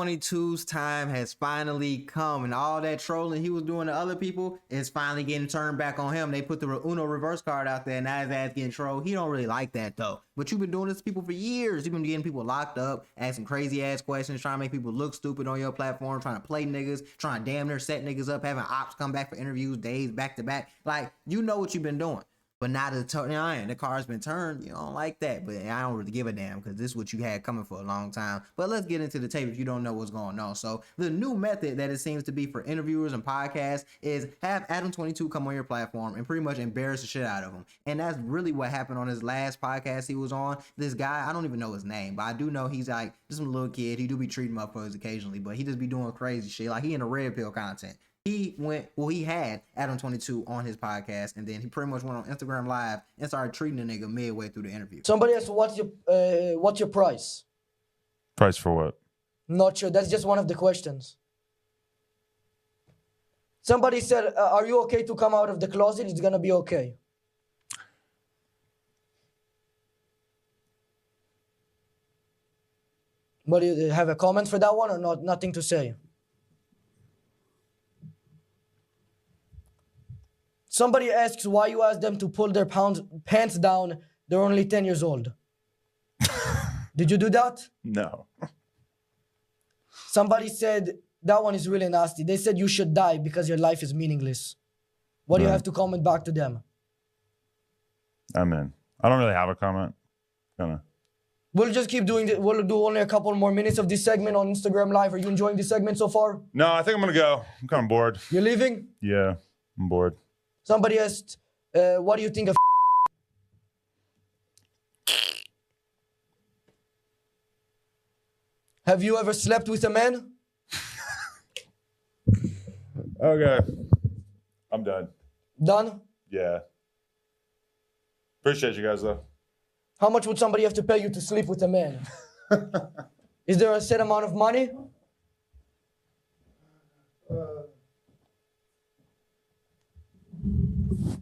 22's time has finally come, and all that trolling he was doing to other people is finally getting turned back on him. They put the Uno reverse card out there, and now his ass getting trolled. He don't really like that though. But you've been doing this to people for years. You've been getting people locked up, asking crazy ass questions, trying to make people look stupid on your platform, trying to play niggas, trying to damn near set niggas up, having ops come back for interviews days back to back. Like, you know what you've been doing. But now the car's been turned. You don't like that, but I don't really give a damn because this is what you had coming for a long time. But let's get into the tape if you don't know what's going on. So the new method that it seems to be for interviewers and podcasts is have Adam22 come on your platform and pretty much embarrass the shit out of him. And that's really what happened on his last podcast he was on. This guy, I don't even know his name, but I do know he's like just some little kid. He do be treating motherfuckers occasionally, but he just be doing crazy shit. Like he in a red pill content. He had Adam22 on his podcast, and then he pretty much went on Instagram Live and started treating the nigga midway through the interview. Somebody asked, what's your price? Price for what? Not sure. That's just one of the questions. Somebody said, are you okay to come out of the closet? It's gonna be okay. But do you have a comment for that one or not? Nothing to say? Somebody asks why you ask them to pull their pants down. They're only 10 years old. Did you do that? No. Somebody said, that one is really nasty. They said you should die because your life is meaningless. What do you have to comment back to them? I'm in. I don't really have a comment. We'll just keep doing it. We'll do only a couple more minutes of this segment on Instagram Live. Are you enjoying this segment so far? No, I think I'm going to go. I'm kind of bored. You're leaving? Yeah, I'm bored. Somebody asked, what do you think of Have you ever slept with a man? Okay. I'm done. Done? Yeah. Appreciate you guys, though. How much would somebody have to pay you to sleep with a man? Is there a set amount of money?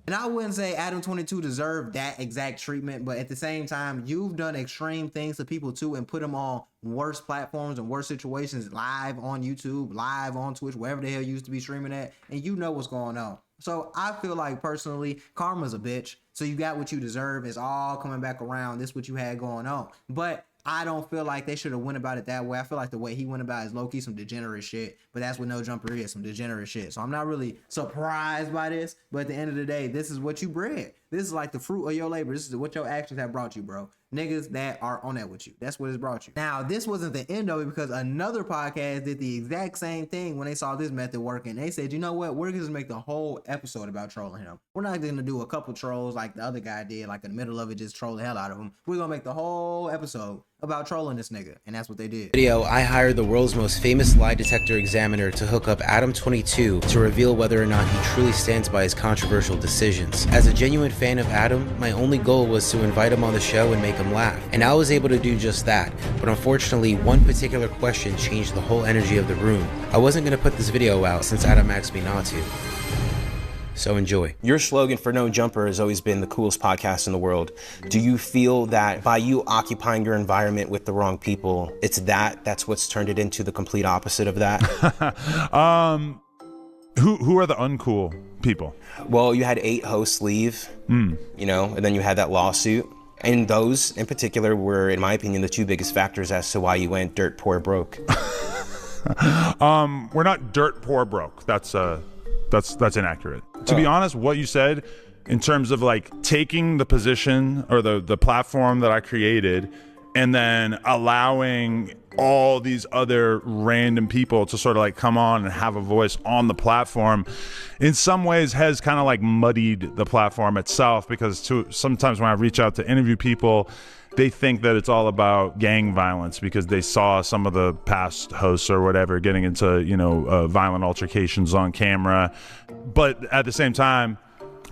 And I wouldn't say Adam22 deserved that exact treatment, but at the same time, you've done extreme things to people too and put them on worse platforms and worse situations, live on YouTube, live on Twitch, wherever the hell you used to be streaming at, and you know what's going on. So I feel like personally, karma's a bitch. So you got what you deserve. It's all coming back around. This is what you had going on. But I don't feel like they should have went about it that way. I feel like the way he went about it is low-key some degenerate shit. But that's what No Jumper is, some degenerate shit. So I'm not really surprised by this. But at the end of the day, this is what you bred. This is like the fruit of your labor. This is what your actions have brought you, bro. Niggas that are on that with you. That's what it's brought you. Now, this wasn't the end of it because another podcast did the exact same thing when they saw this method working. They said, you know what? We're going to make the whole episode about trolling him. We're not going to do a couple trolls like the other guy did, like in the middle of it, just troll the hell out of him. We're going to make the whole episode about trolling this nigga. And that's what they did. Video, I hired the world's most famous lie detector examiner to hook up Adam22 to reveal whether or not he truly stands by his controversial decisions. As a genuine fan of Adam, my only goal was to invite him on the show and make him laugh. And I was able to do just that. But unfortunately, one particular question changed the whole energy of the room. I wasn't going to put this video out since Adam asked me not to. So enjoy. Your slogan for No Jumper has always been the coolest podcast in the world. Do you feel that by you occupying your environment with the wrong people, that's what's turned it into the complete opposite of that? Who are the uncool people? Well, you had 8 hosts leave, you know, and then you had that lawsuit. And those in particular were, in my opinion, the 2 biggest factors as to why you went dirt poor broke. We're not dirt poor broke. That's inaccurate. To be honest, what you said in terms of like taking the position or the platform that I created and then allowing all these other random people to sort of like come on and have a voice on the platform in some ways has kind of like muddied the platform itself, because sometimes when I reach out to interview people, they think that it's all about gang violence because they saw some of the past hosts or whatever getting into, you know, violent altercations on camera. But at the same time,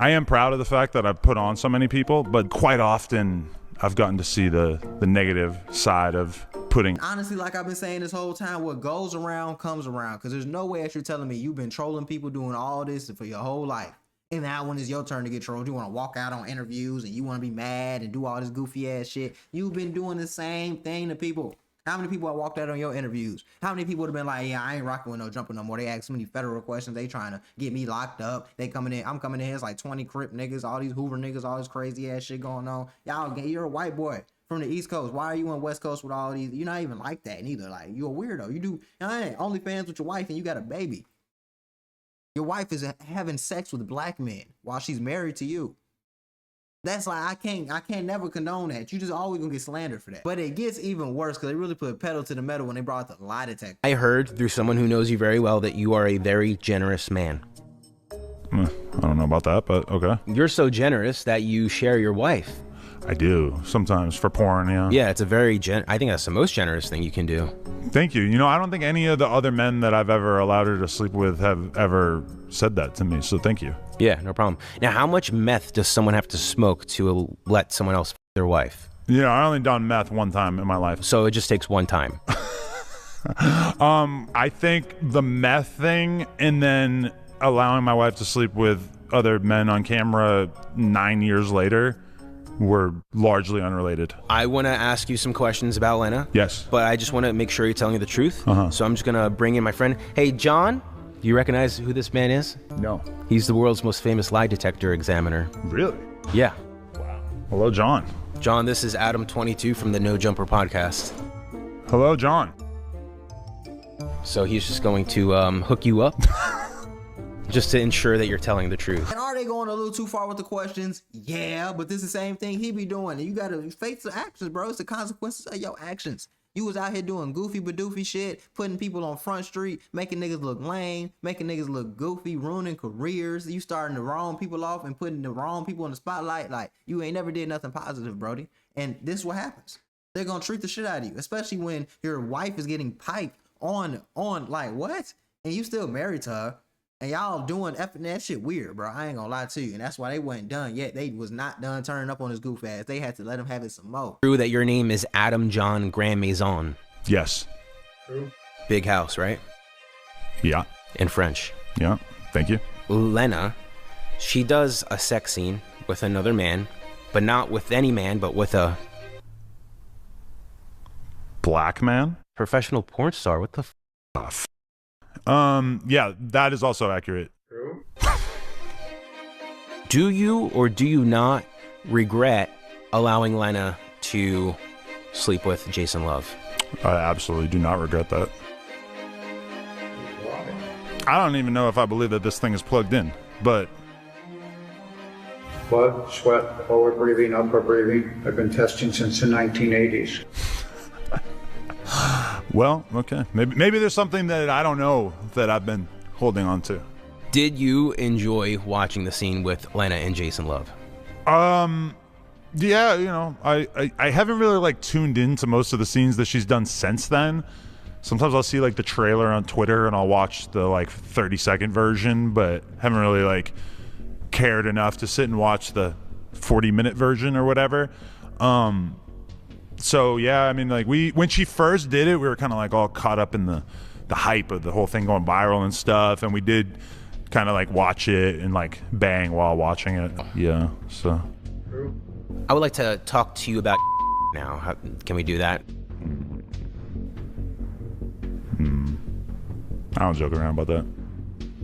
I am proud of the fact that I've put on so many people, but quite often I've gotten to see the negative side of putting. Honestly, like I've been saying this whole time, what goes around comes around, because there's no way that you're telling me you've been trolling people doing all this for your whole life. And now when it's your turn to get trolled, you want to walk out on interviews and you want to be mad and do all this goofy ass shit. You've been doing the same thing to people. How many people have walked out on your interviews? How many people would have been like, yeah, I ain't rocking with no jumper no more. They ask so many federal questions. They trying to get me locked up. They coming in. I'm coming in here. It's like 20 Crip niggas, all these Hoover niggas, all this crazy ass shit going on. You're a white boy from the East Coast. Why are you on West Coast with all these? You're not even like that neither. Like, you're a weirdo. You do OnlyFans with your wife and you got a baby. Your wife is having sex with black men while she's married to you. That's like, I can't never condone that. You just always gonna get slandered for that. But it gets even worse because they really put pedal to the metal when they brought the lie detector. I heard through someone who knows you very well that you are a very generous man. I don't know about that, but okay. You're so generous that you share your wife. I do sometimes for porn. Yeah. Yeah, it's a very I think that's the most generous thing you can do. Thank you. You know, I don't think any of the other men that I've ever allowed her to sleep with have ever said that to me. So thank you. Yeah, no problem. Now, how much meth does someone have to smoke to let someone else f their wife? Yeah, I only done meth one time in my life. So it just takes one time. I think the meth thing and then allowing my wife to sleep with other men on camera 9 years later were largely unrelated. I want to ask you some questions about Lena. Yes. But I just want to make sure you're telling me the truth. Uh-huh. So I'm just going to bring in my friend. Hey, John, do you recognize who this man is? No. He's the world's most famous lie detector examiner. Really? Yeah. Wow. Hello, John. John, this is Adam22 from the No Jumper podcast. Hello, John. So he's just going to hook you up just to ensure that you're telling the truth. And are they going a little too far with the questions? Yeah, but this is the same thing he be doing. And you gotta face the actions, bro. It's the consequences of your actions. You was out here doing goofy badoofy shit, putting people on Front Street, making niggas look lame, making niggas look goofy, ruining careers. You starting the wrong people off and putting the wrong people in the spotlight. Like, you ain't never did nothing positive, Brody. And this is what happens. They're gonna treat the shit out of you, especially when your wife is getting piped on like, what? And you still married to her. And y'all doing effing that shit weird, bro. I ain't gonna lie to you. And that's why they wasn't done yet. They was not done turning up on his goof ass. They had to let him have it some more. True that your name is Adam John Grand Maison. Yes. True. Big house, right? Yeah. In French. Yeah. Thank you. Lena, she does a sex scene with another man, but not with any man, but with a Black man? professional porn star. What the Yeah, that is also accurate. True. Do you or do you not regret allowing Lena to sleep with Jason Love? I absolutely do not regret that. I don't even know if I believe that this thing is plugged in, but Blood, sweat, forward breathing, upper breathing. I've been testing since the 1980s. well, okay. Maybe there's something that I don't know that I've been holding on to. Did you enjoy watching the scene with Lena and Jason Love? Yeah, you know, I haven't really like tuned into most of the scenes that she's done since then. Sometimes I'll see like the trailer on Twitter and I'll watch the like 30-second version, but haven't really like cared enough to sit and watch the 40-minute version or whatever. So yeah, I mean, like when she first did it, we were kind of like all caught up in the hype of the whole thing going viral and stuff, and we did kind of like watch it and like bang while watching it. Yeah, so I would like to talk to you about now. Can we do that? I don't joke around about that.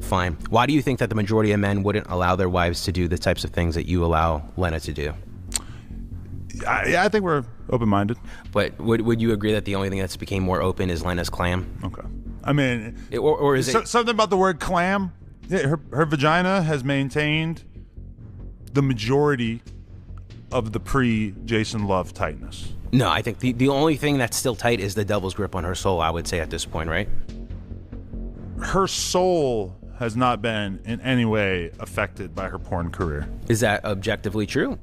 Fine. Why do you think that the majority of men wouldn't allow their wives to do the types of things that you allow Lena to do? I think we're open-minded. But would you agree that the only thing that's became more open is Lena's clam? Okay. I mean, Or is it something about the word clam? Yeah, her vagina has maintained the majority of the pre-Jason Love tightness. No, I think the only thing that's still tight is the devil's grip on her soul, I would say at this point, right? Her soul has not been in any way affected by her porn career. Is that objectively true?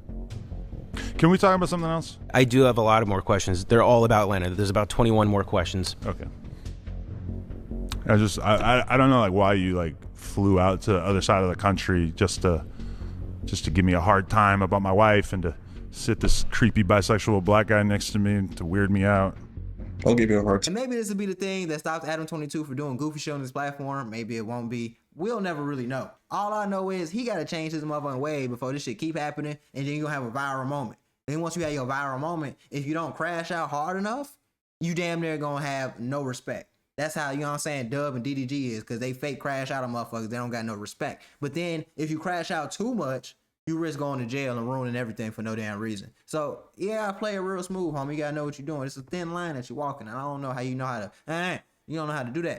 Can we talk about something else? I do have a lot of more questions. They're all about Lena. There's about 21 more questions. Okay. I don't know like why you like flew out to the other side of the country just to give me a hard time about my wife and to sit this creepy bisexual black guy next to me to weird me out. I'll give you a hard time. And maybe this will be the thing that stops Adam22 for doing goofy shit on this platform. Maybe it won't be. We'll never really know. All I know is he got to change his motherfucking way before this shit keep happening, and then you're going to have a viral moment. Then once you have your viral moment, if you don't crash out hard enough, you damn near gonna have no respect. That's how, you know what I'm saying, Dub and DDG is, because they fake crash out of motherfuckers. They don't got no respect. But then if you crash out too much, you risk going to jail and ruining everything for no damn reason. So yeah, I play it real smooth, homie. You gotta know what you're doing. It's a thin line that you're walking. And I don't know how you know how to. You don't know how to do that.